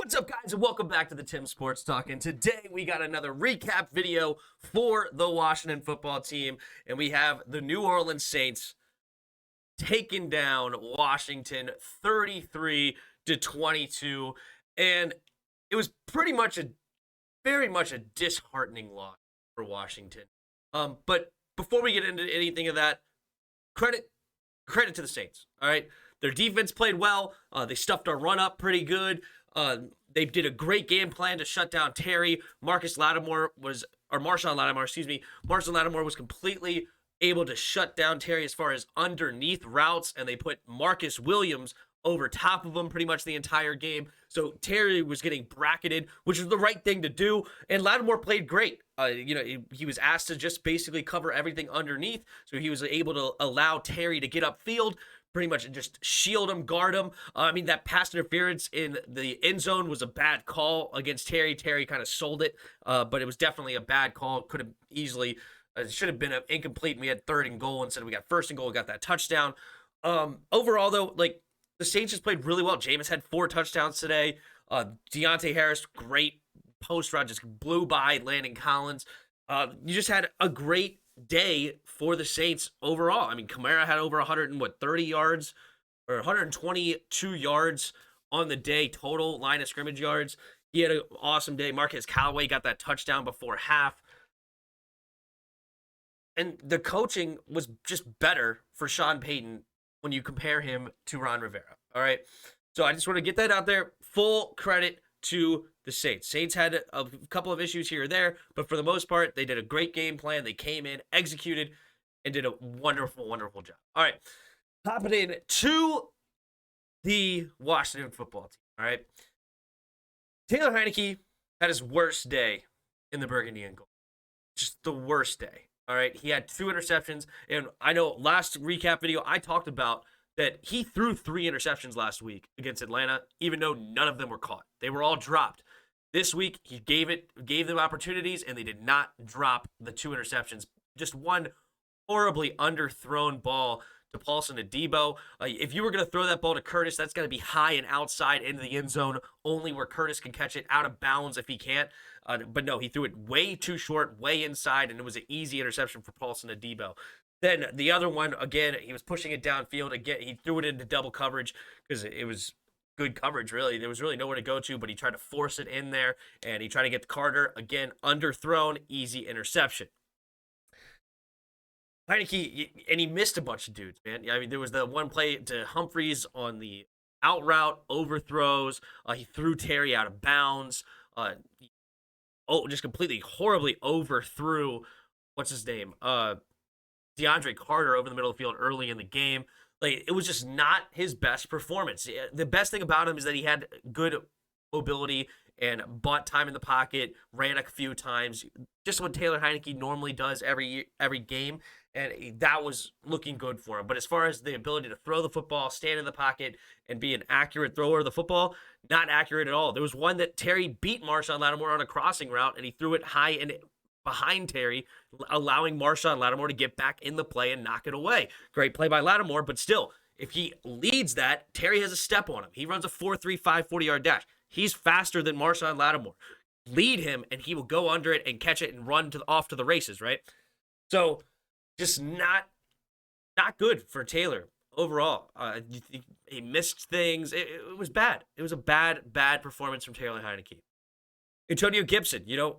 What's up, guys, and welcome back to the Tim Sports Talk. And today we got another recap video for the Washington football team, and we have the New Orleans Saints taking down Washington 33-22, and it was very much a disheartening loss for Washington. But before we get into anything of that, credit to the Saints. All right, their defense played well. They stuffed our run up pretty good. They did a great game plan to shut down Terry. Marshon Lattimore was completely able to shut down Terry as far as underneath routes, and they put Marcus Williams over top of him pretty much the entire game. So Terry was getting bracketed, which was the right thing to do, and Lattimore played great. He was asked to just basically cover everything underneath, so he was able to allow Terry to get upfield, pretty much just shield him, guard him. That pass interference in the end zone was a bad call against Terry. Terry kind of sold it, but it was definitely a bad call. Could have easily, it should have been incomplete. We had 3rd and goal instead of we got 1st and goal. We got that touchdown. Overall, though, the Saints just played really well. Jameis had 4 touchdowns today. Deontay Harris, great post route, just blew by Landon Collins. You just had a great day for the Saints overall. Kamara had over 130 yards or 122 yards on the day total line of scrimmage yards. He had an awesome day. Marquez Callaway got that touchdown before half. And the coaching was just better for Sean Payton when you compare him to Ron Rivera. All right. So I just want to get that out there. Full credit to the Saints. Saints had a couple of issues here or there, but for the most part, they did a great game plan. They came in, executed, and did a wonderful, wonderful job. All right. Hopping in to the Washington football team. All right. Taylor Heinicke had his worst day in the Burgundy and Gold. Just the worst day. All right. He had 2 interceptions. And I know last recap video, I talked about that he threw 3 interceptions last week against Atlanta, even though none of them were caught. They were all dropped. This week, he gave them opportunities, and they did not drop the 2 interceptions. Just one horribly underthrown ball to Paulson Adebo. If you were going to throw that ball to Curtis, that's going to be high and outside into the end zone, only where Curtis can catch it out of bounds if he can't. But no, he threw it way too short, way inside, and it was an easy interception for Paulson Adebo. Then the other one, again, he was pushing it downfield. Again, he threw it into double coverage because it was good coverage, really. There was really nowhere to go to, but he tried to force it in there, and he tried to get to Carter. Again, underthrown, easy interception. Heinicke, and he missed a bunch of dudes, man. There was the one play to Humphreys on the out route, overthrows. He threw Terry out of bounds. Just completely, horribly overthrew, what's his name? DeAndre Carter over the middle of the field early in the game. It was just not his best performance. The best thing about him is that he had good mobility and bought time in the pocket, ran a few times, just what Taylor Heinicke normally does every game, and that was looking good for him. But as far as the ability to throw the football, stand in the pocket, and be an accurate thrower of the football, not accurate at all. There was one that Terry beat Marshon Lattimore on a crossing route, and he threw it high and behind Terry, allowing Marshon Lattimore to get back in the play and knock it away. Great play by Lattimore, but still, if he leads that, Terry has a step on him. He runs a 4.35 40-yard dash. He's faster than Marshon Lattimore. Lead him, and he will go under it and catch it and run off to the races, right? So, just not good for Taylor overall. He missed things. It was bad. It was a bad performance from Taylor Heinicke. Antonio Gibson, he had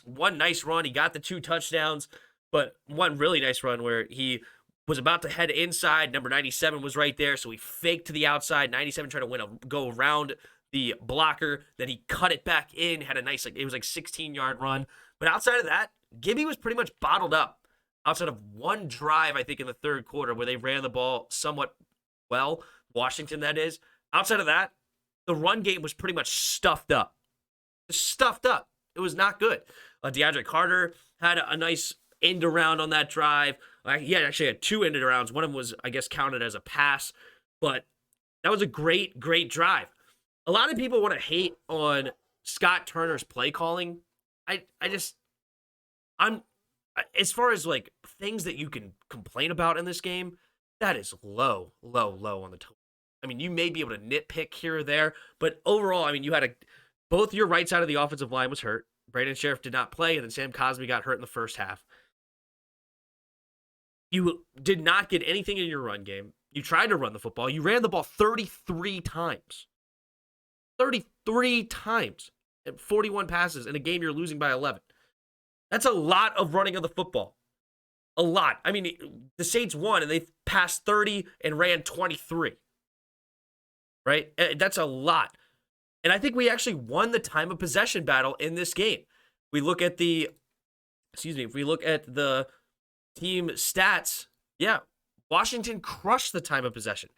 one nice run. He got the 2 touchdowns, but one really nice run where he was about to head inside. Number 97 was right there, so he faked to the outside. 97 tried to go around the blocker. Then he cut it back in, had a nice, it was 16-yard run. But outside of that, Gibby was pretty much bottled up. Outside of one drive, I think, in the 3rd quarter where they ran the ball somewhat well, Washington, that is. Outside of that, the run game was pretty much stuffed up. Just stuffed up. It was not good. DeAndre Carter had a nice end around on that drive. He actually had 2 ended arounds. One of them was, I guess, counted as a pass. But that was a great, great drive. A lot of people want to hate on Scott Turner's play calling. As far as things that you can complain about in this game, that is low on the total. I mean, you may be able to nitpick here or there, but overall, I mean, you had both your right side of the offensive line was hurt. Brandon Sheriff did not play, and then Sam Cosmi got hurt in the first half. You did not get anything in your run game. You tried to run the football. You ran the ball 33 times. 33 times. 41 passes in a game you're losing by 11. That's a lot of running of the football. A lot. I mean, the Saints won, and they passed 30 and ran 23. Right? That's a lot. And I think we actually won the time of possession battle in this game. If we look at the team stats, yeah, Washington crushed the time of possession.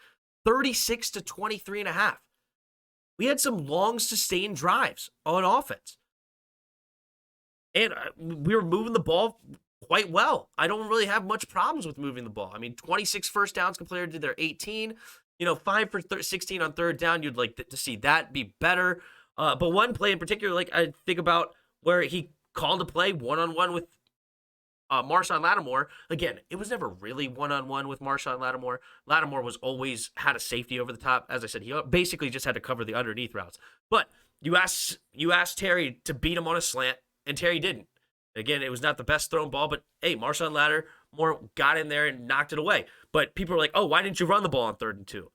36 to 23 and a half. We had some long, sustained drives on offense. And we were moving the ball quite well. I don't really have much problems with moving the ball. I mean, 26 first downs compared to their 18. 5 for 16 on third down. You'd like to see that be better. But one play in particular, like I think about where he called a play one-on-one with Marshawn Lattimore. Again, it was never really one-on-one with Marshawn Lattimore. Lattimore was always had a safety over the top. As I said, he basically just had to cover the underneath routes. But you asked Terry to beat him on a slant, and Terry didn't. Again, it was not the best thrown ball, but hey, Marshawn Lattimore got in there and knocked it away. But people are like, oh, why didn't you run the ball on 3rd and 2?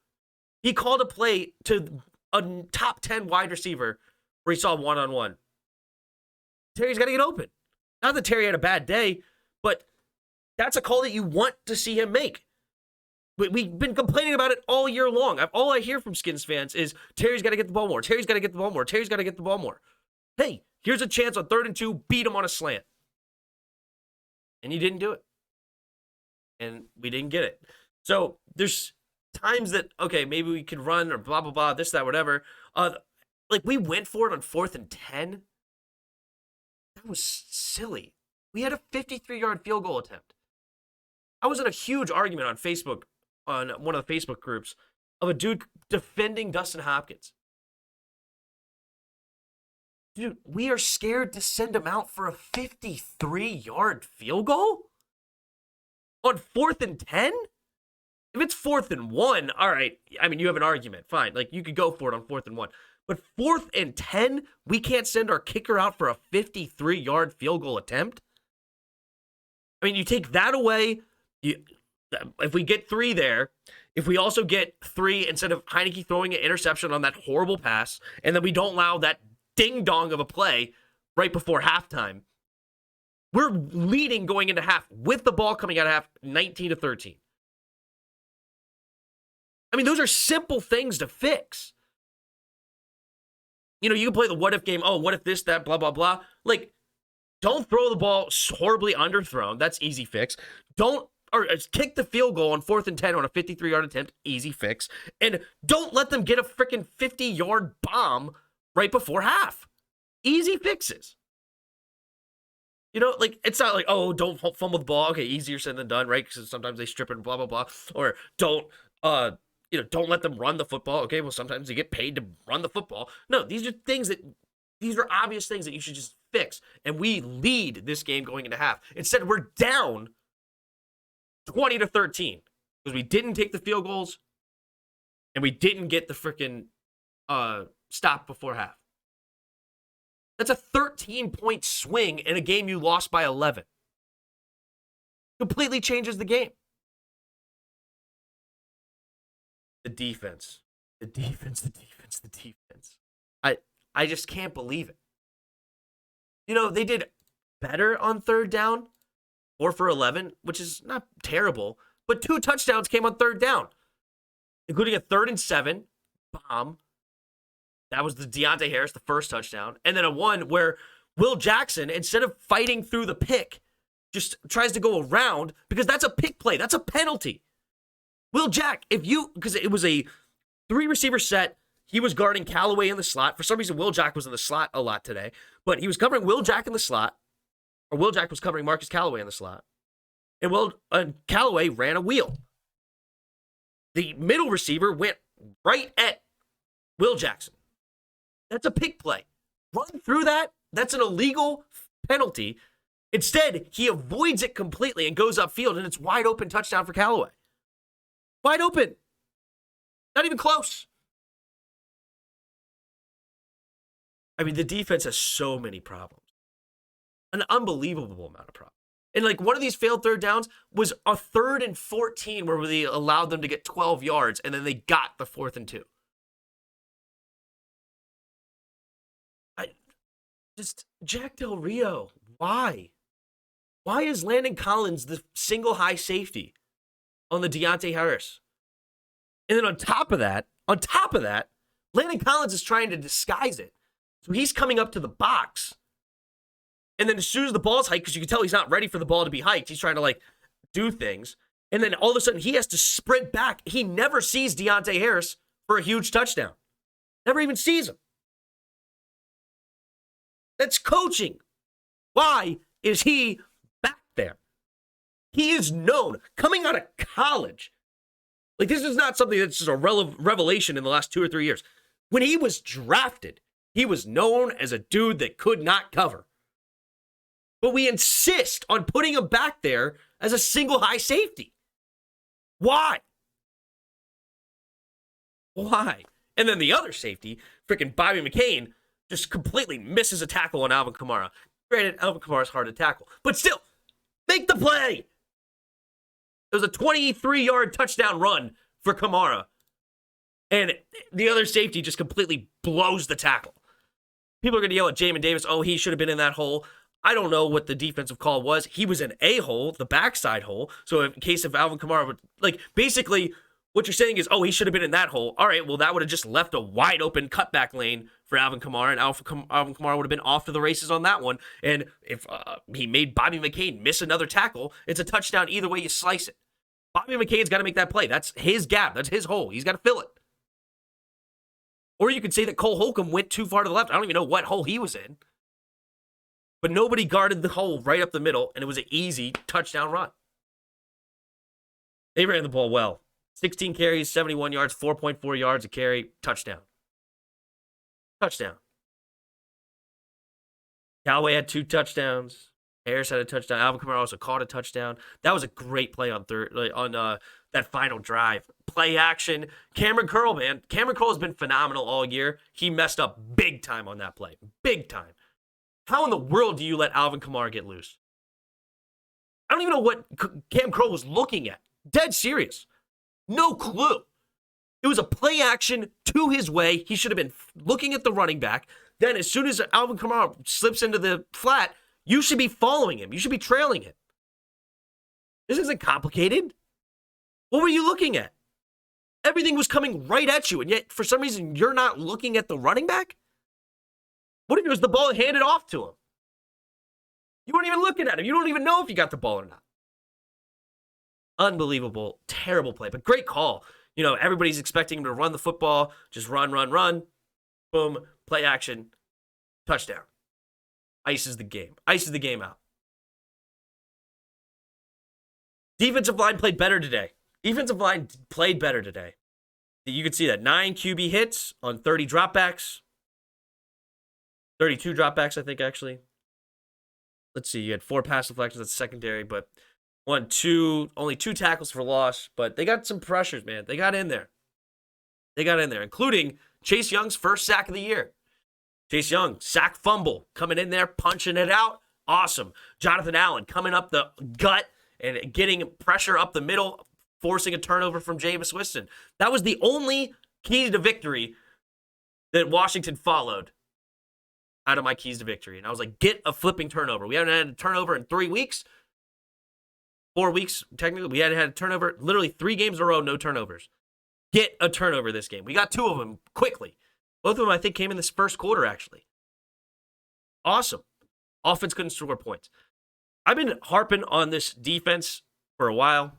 He called a play to a top 10 wide receiver where he saw one-on-one. Terry's got to get open. Not that Terry had a bad day, but that's a call that you want to see him make. We've been complaining about it all year long. All I hear from Skins fans is Terry's got to get the ball more. Terry's got to get the ball more. Terry's got to get the ball more. Hey, here's a chance on 3rd and 2, beat him on a slant. And he didn't do it. And we didn't get it. So there's times that, okay, maybe we could run or blah, blah, blah, this, that, whatever. Like we went for it on 4th and 10. That was silly. We had a 53-yard field goal attempt. I was in a huge argument on Facebook, on one of the Facebook groups, of a dude defending Dustin Hopkins. Dude, we are scared to send him out for a 53-yard field goal? On 4th and 10? If it's 4th and 1, all right. I mean, you have an argument. Fine. Like, you could go for it on 4th and 1. But 4th and 10, we can't send our kicker out for a 53-yard field goal attempt? I mean, you take that away. If we get 3 there, if we also get 3 instead of Heineke throwing an interception on that horrible pass, and then we don't allow that ding-dong of a play right before halftime, we're leading going into half with the ball coming out of half 19 to 13. I mean, those are simple things to fix. You can play the what-if game. Oh, what if this, that, blah, blah, blah. Like, don't throw the ball horribly underthrown. That's easy fix. Kick the field goal on 4th and 10 on a 53-yard attempt. Easy fix. And don't let them get a freaking 50-yard bomb right before half. Easy fixes. It's not like, oh, don't fumble the ball. Okay, easier said than done, right? Because sometimes they strip it and blah, blah, blah. Or don't let them run the football. Okay, well, sometimes they get paid to run the football. No, these are obvious things that you should just fix. And we lead this game going into half. Instead, we're down 20 to 13 because we didn't take the field goals and we didn't get the freaking stop before half. That's a 13-point swing in a game you lost by 11. Completely changes the game. The defense. I just can't believe it. They did better on 3rd down, 4 for 11, which is not terrible, but 2 touchdowns came on 3rd down, including a 3rd and 7 bomb. That was the Deontay Harris, the first touchdown. And then a one where Will Jackson, instead of fighting through the pick, just tries to go around because that's a pick play. That's a penalty. Will Jack, because it was a 3-receiver set, he was guarding Callaway in the slot. For some reason, Will Jack was in the slot a lot today, but he was covering Will Jack in the slot, or Will Jack was covering Marcus Callaway in the slot. And Callaway ran a wheel. The middle receiver went right at Will Jackson. That's a pick play. Run through that. That's an illegal penalty. Instead, he avoids it completely and goes upfield, and it's wide open touchdown for Callaway. Wide open. Not even close. I mean, the defense has so many problems. An unbelievable amount of problems. And like one of these failed third downs was a 3rd and 14 where they allowed them to get 12 yards and then they got the 4th and 2. Jack Del Rio, why? Why is Landon Collins the single high safety on the Deontay Harris? And then on top of that, Landon Collins is trying to disguise it. So he's coming up to the box. And then as soon as the ball's hiked, because you can tell he's not ready for the ball to be hiked, he's trying to like do things. And then all of a sudden he has to sprint back. He never sees Deontay Harris for a huge touchdown. Never even sees him. That's coaching. Why is he back there? He is known coming out of college. Like, this is not something that's just a revelation in the last 2 or 3 years. When he was drafted, he was known as a dude that could not cover. But we insist on putting him back there as a single high safety. Why? Why? And then the other safety, freaking Bobby McCain, just completely misses a tackle on Alvin Kamara. Granted, Alvin Kamara's hard to tackle. But still, make the play. It was a 23-yard touchdown run for Kamara. And the other safety just completely blows the tackle. People are going to yell at Jamin Davis, oh, he should have been in that hole. I don't know what the defensive call was. He was in a hole, the backside hole. So in case of Alvin Kamara, would, like, basically what you're saying is, oh, he should have been in that hole. All right, well, that would have just left a wide open cutback lane for Alvin Kamara, and Alvin Kamara would have been off to the races on that one. And if he made Bobby McCain miss another tackle, it's a touchdown either way you slice it. Bobby McCain's got to make that play. That's his gap. That's his hole. He's got to fill it. Or you could say that Cole Holcomb went too far to the left. I don't even know what hole he was in. But nobody guarded the hole right up the middle, and it was an easy touchdown run. They ran the ball well. 16 carries, 71 yards, 4.4 yards a carry, touchdown. Touchdown. Callaway had 2 touchdowns. Harris had a touchdown. Alvin Kamara also caught a touchdown. That was a great play on that final drive. Play action. Cameron Curl, man. Cameron Curl has been phenomenal all year. He messed up big time on that play. Big time. How in the world do you let Alvin Kamara get loose? I don't even know what Cam Curl was looking at. Dead serious. No clue. It was a play action to his way. He should have been looking at the running back. Then as soon as Alvin Kamara slips into the flat, you should be following him. You should be trailing him. This isn't complicated. What were you looking at? Everything was coming right at you, and yet for some reason you're not looking at the running back? What if it was the ball handed off to him? You weren't even looking at him. You don't even know if you got the ball or not. Unbelievable, terrible play, but great call. You know, everybody's expecting him to run the football, just run. Boom, play action, touchdown. Ices the game. Ices the game out. Defensive line played better today. You could see that. 9 QB hits on 30 dropbacks. 32 dropbacks, I think, actually. Let's see. You had 4 pass deflections. That's secondary, but only 2 tackles for loss. But they got some pressures, man. They got in there, including Chase Young's first sack of the year. Chase Young, sack fumble, coming in there, punching it out. Awesome. Jonathan Allen coming up the gut and getting pressure up the middle, forcing a turnover from Jameis Winston. That was the only key to victory that Washington followed out of my keys to victory. And I was like, get a flipping turnover. We haven't had a turnover in 3 weeks. 4 weeks, technically. We hadn't had a turnover. Literally 3 games in a row, no turnovers. Get a turnover this game. We got 2 of them quickly. Both of them, I think, came in this first quarter, actually. Awesome. Offense couldn't score points. I've been harping on this defense for a while.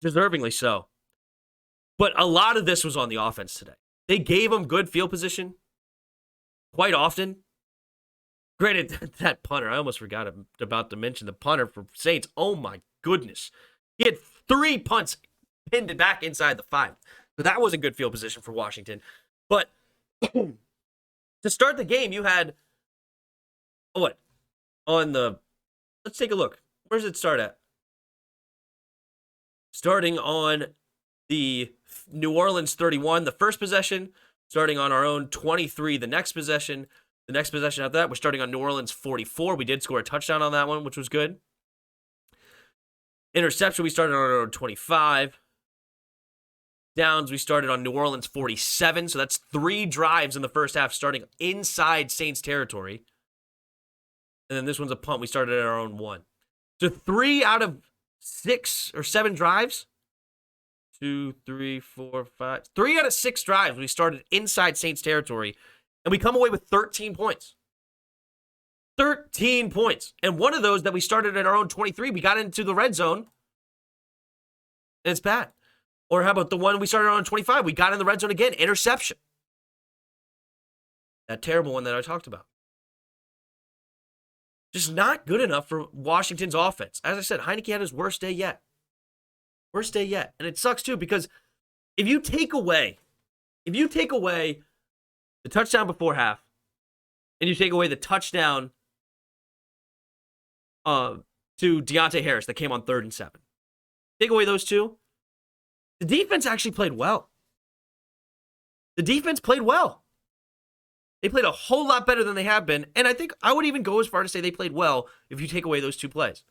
Deservingly so. But a lot of this was on the offense today. They gave them good field position quite often. Granted, that punter, I almost forgot about to mention the punter for Saints. Oh, my goodness. He had 3 punts pinned back inside the 5. So that was a good field position for Washington. But to start the game, you had, let's take a look. Where does it start at? Starting on the New Orleans 31 the first possession, starting on our own 23 the next possession. The next possession after that, we're starting on New Orleans 44. We did score a touchdown on that one, which was good. Interception, we started on our own 25. Downs, we started on New Orleans 47. So that's 3 drives in the first half starting inside Saints territory. And then this one's a punt. We started at our own 1. So 3 out of 6 or 7 drives. 2, 3, 4, 5. 3 out of 6 drives we started inside Saints territory. And we come away with 13 points. 13 points. And one of those that we started at our own 23, we got into the red zone. And it's bad. Or how about the one we started on 25? We got in the red zone again. Interception. That terrible one that I talked about. Just not good enough for Washington's offense. As I said, Heinicke had his worst day yet. Worst day yet. And it sucks too because if you take away the touchdown before half and you take away the touchdown to Deontay Harris that came on 3rd and 7. Take away those two. The defense actually played well. The defense played well. They played a whole lot better than they have been. And I think I would even go as far to say they played well if you take away those 2 plays.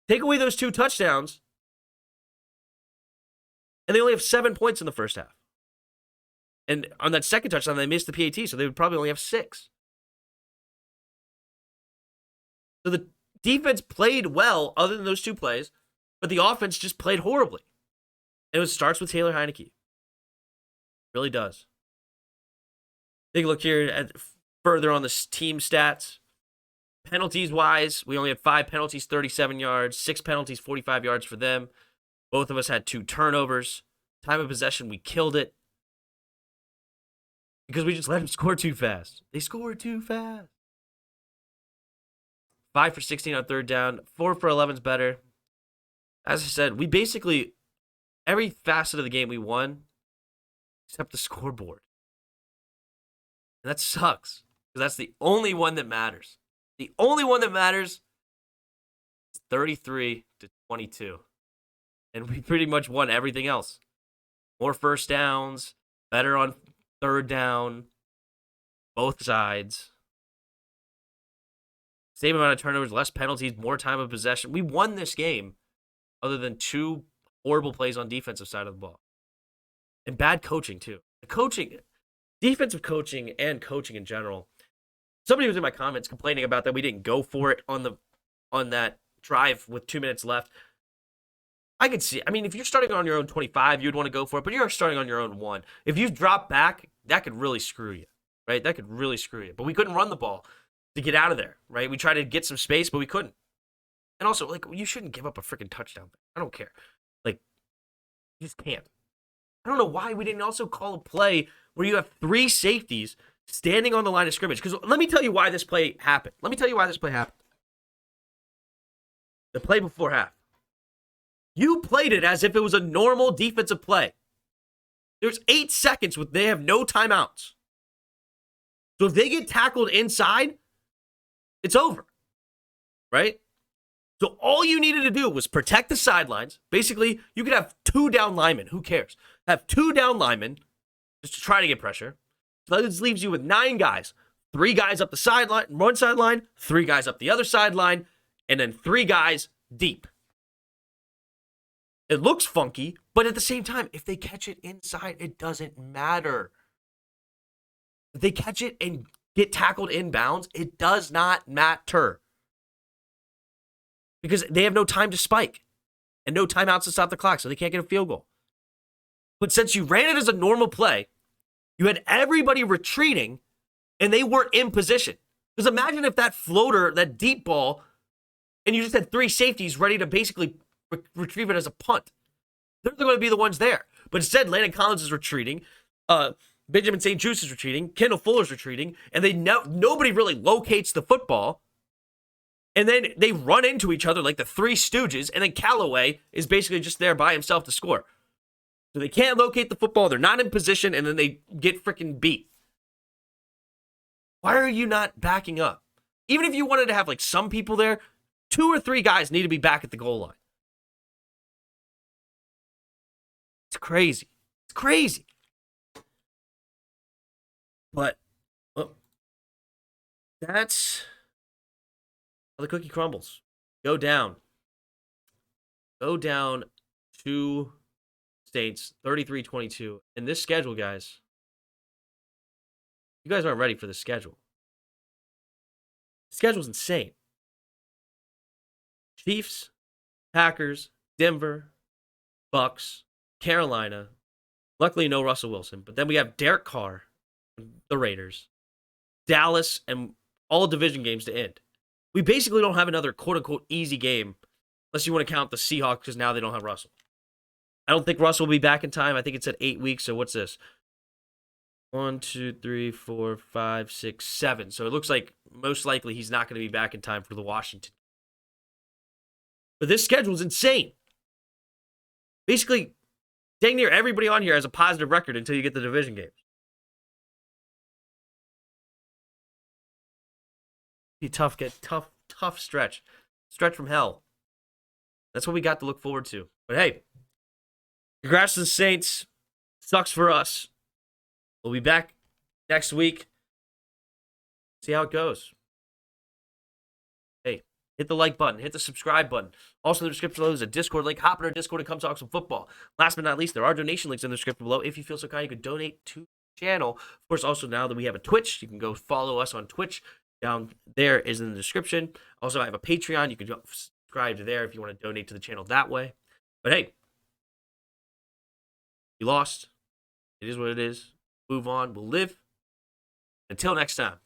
Take away those 2 touchdowns, and they only have 7 points in the first half. And on that second touchdown, they missed the PAT, so they would probably only have 6. So the defense played well other than those 2 plays, but the offense just played horribly. And it starts with Taylor Heinicke. It really does. Take a look here at further on the team stats. Penalties-wise, we only had 5 penalties, 37 yards, 6 penalties, 45 yards for them. Both of us had 2 turnovers. Time of possession, we killed it. Because we just let them score too fast. They scored too fast. 5 for 16 on 3rd down. 4 for 11 is better. As I said, we basically, every facet of the game we won, except the scoreboard. And that sucks. Because that's the only one that matters. The only one that matters is 33-22. And we pretty much won everything else. More first downs, better on 3rd down, both sides. Same amount of turnovers, less penalties, more time of possession. We won this game other than 2 horrible plays on defensive side of the ball. And bad coaching, too. The coaching, defensive coaching and coaching in general. Somebody was in my comments complaining about that we didn't go for it on that drive with 2 minutes left. I could see. I mean, if you're starting on your own 25, you'd want to go for it, but you're starting on your own 1. If you drop back, that could really screw you, right? That could really screw you. But we couldn't run the ball to get out of there, right? We tried to get some space, but we couldn't. And also, like, you shouldn't give up a freaking touchdown. I don't care. Like, you just can't. I don't know why we didn't also call a play where you have 3 safeties standing on the line of scrimmage. Because let me tell you why this play happened. The play before half. You played it as if it was a normal defensive play. There's 8 seconds with they have no timeouts. So if they get tackled inside, it's over. Right? So all you needed to do was protect the sidelines. Basically, you could have 2 down linemen. Who cares? Have 2 down linemen just to try to get pressure. So that leaves you with 9 guys. 3 guys up the sideline, one sideline, 3 guys up the other sideline, and then 3 guys deep. It looks funky, but at the same time, if they catch it inside, it doesn't matter. If they catch it and get tackled inbounds, it does not matter. Because they have no time to spike and no timeouts to stop the clock, so they can't get a field goal. But since you ran it as a normal play, you had everybody retreating and they weren't in position. Because imagine if that floater, that deep ball, and you just had 3 safeties ready to basically retrieve it as a punt. They're going to be the ones there. But instead, Landon Collins is retreating. Benjamin St. Juste is retreating. Kendall Fuller's retreating. And nobody really locates the football. And then they run into each other like the 3 Stooges. And then Callaway is basically just there by himself to score. So they can't locate the football. They're not in position. And then they get freaking beat. Why are you not backing up? Even if you wanted to have like some people there, 2 or 3 guys need to be back at the goal line. It's crazy. It's crazy. But well, that's how the cookie crumbles. Go down. Go down 2 Saints, 33-22. And this schedule, guys, you guys aren't ready for the schedule. The schedule's insane. Chiefs, Packers, Denver, Bucks, Carolina. Luckily, no Russell Wilson. But then we have Derek Carr, the Raiders, Dallas, and all division games to end. We basically don't have another quote-unquote easy game unless you want to count the Seahawks because now they don't have Russell. I don't think Russell will be back in time. I think it's at 8 weeks. So what's this? 1, 2, 3, 4, 5, 6, 7. So it looks like most likely he's not going to be back in time for the Washington. But this schedule is insane. Basically, dang near everybody on here has a positive record until you get the division games. Be tough stretch. Stretch from hell. That's what we got to look forward to. But hey, congrats to the Saints. Sucks for us. We'll be back next week. See how it goes. Hey, hit the like button. Hit the subscribe button. Also, in the description below is a Discord link. Hop in our Discord and come talk some football. Last but not least, there are donation links in the description below. If you feel so kind, you could donate to the channel. Of course, also now that we have a Twitch, you can go follow us on Twitch. Down there is in the description. Also, I have a Patreon. You can subscribe to there if you want to donate to the channel that way. But hey, you lost. It is what it is. Move on. We'll live. Until next time.